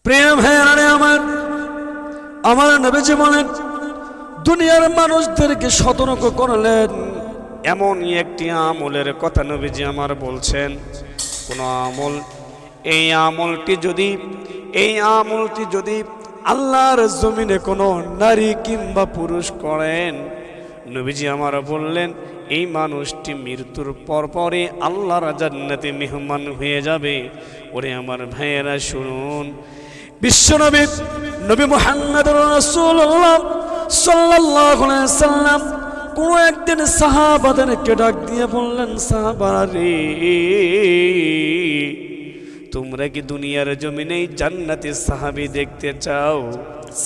প্রিয় ভাইয়েরা আমার, আমার নবীজি বলেন, দুনিয়ার মানুষদেরকে সতর্ক করলেন এমনই একটি আমলের কথা নবীজি আমার বলছেন। কোন আমল, এই আমলটি যদি আল্লাহর জমিনে কোনো নারী কিংবা পুরুষ করেন, নবীজি আমার বললেন এই মানুষটি মৃত্যুর পরপরই আল্লাহর জান্নাতে মেহমান হয়ে যাবে। ওরে আমার ভাইয়েরা শুনুন, বিশ্বনবী নবী মুহাম্মদুর রাসূলুল্লাহ সাল্লাল্লাহু আলাইহি ওয়াসাল্লাম কোন একদিন সাহাবাদেরকে ডাক দিয়ে বললেন, সাহাবারা রে, তোমরা কি দুনিয়ার জমিনে জান্নাতের সাহাবী দেখতে চাও?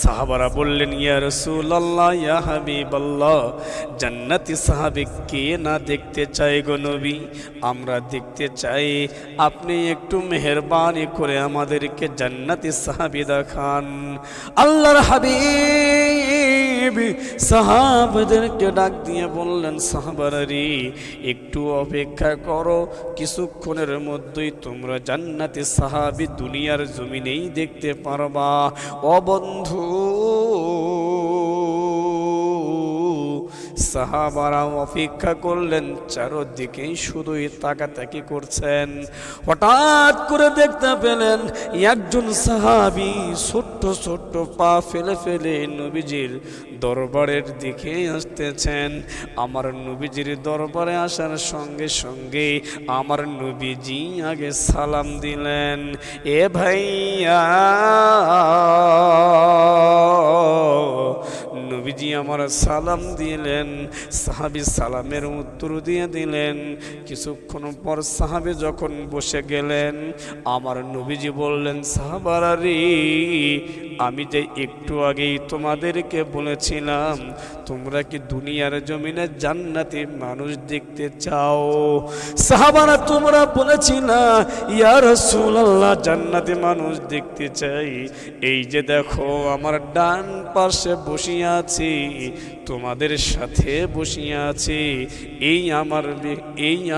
সাহাবারা বললেন, ইয়া রাসূলুল্লাহ, ইয়া হাবিবাল্লাহ, জান্নাতি সাহাবী কে না দেখতে চায় গো নবী? আমরা দেখতে চাই, আপনি একটু মেহেরবানি করে আমাদেরকে জান্নাতি সাহাবী দেখান। আল্লাহর হাবিব সাহাবাদেরকে ডাক দিয়ে বললেন, সাহাবারা রে, একটু অপেক্ষা করো, কিছুক্ষণের মধ্যেই তোমরা জান্নাতি সাহাবী দুনিয়ার জমিনেই দেখতে পারবা। ও বন্ধু, সাহাবারা অপেক্ষা করলেন, চারদিকেই শুধুই তাকাতাকি করছেন। হঠাৎ করে দেখতে পেলেন একজন সাহাবী ছোট্ট ছোট্ট পা ফেলে ফেলে নবীজির দরবারের দিকে আসতেছেন। আমার নবীজির দরবারে আসার সঙ্গে সঙ্গে আমার নবীজি আগে সালাম দিলেন, এ ভাইয়া। নবীজি আমার সালাম দিলেন, সাহাবী সালামের উত্তর দিয়ে দিলেন। কিছুক্ষণ পর সাহাবী যখন বসে গেলেন, আমার নবীজি বললেন, সাহাবারা রে, আমি যে একটু আগেই তোমাদেরকে বলেছিলাম, তোমরা কি দুনিয়ার জমিনে জান্নাতি মানুষ দেখতে চাও? সাহাবারা, তোমরা বলেছিলা ইয়া রাসূলুল্লাহ, জান্নাতি মানুষ দেখতে চাই। এই যে দেখো, আমার ডান পাশে বসিয়া আছি, তোমাদের সাথে বসিয়া আছি, এই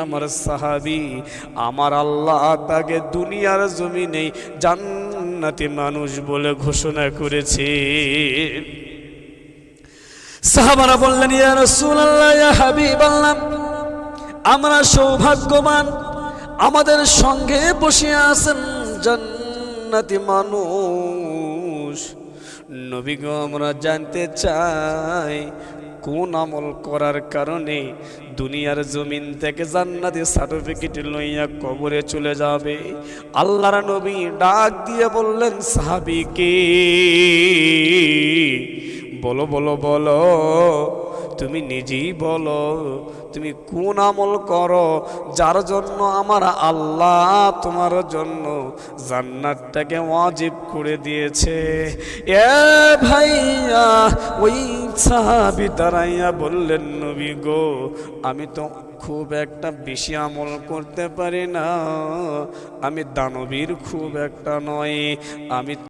আমার সাহাবী। আমার আল্লাহ তাকে দুনিয়ার জমিনে জান্নাতি মানুষ বলে ঘোষণা করেছে। সাহাবারা বললেন, ইয়া রাসূলুল্লাহ, ইয়া হাবিবাল্লাহ, আমরা সৌভাগ্যবান, আমাদের সঙ্গে বসে আছেন জান্নাতি মানুষ। নবী গো, আমরা জানতে চাই কোন আমল করার কারণে দুনিয়ার জমিন থেকে জান্নাতি সার্টিফিকেট লইয়া কবরে চলে যাবে? আল্লাহর নবী ডাক দিয়ে বললেন, সাহাবীকে বলো বলো বলো, তুমি নিজেই বলো, তুমি কোন আমল করো যার জন্য আমার আল্লাহ তোমার জন্য জান্নাতটাকে ওয়াজিব করে দিয়েছে? এ ভাইয়া, ওই সাহাবী দাঁড়াইয়া বললেন, নবী গো, আমি তো খুব একটা বেশি আমল করতে পারি না, আমি দানবীর খুব একটা নয়, আমি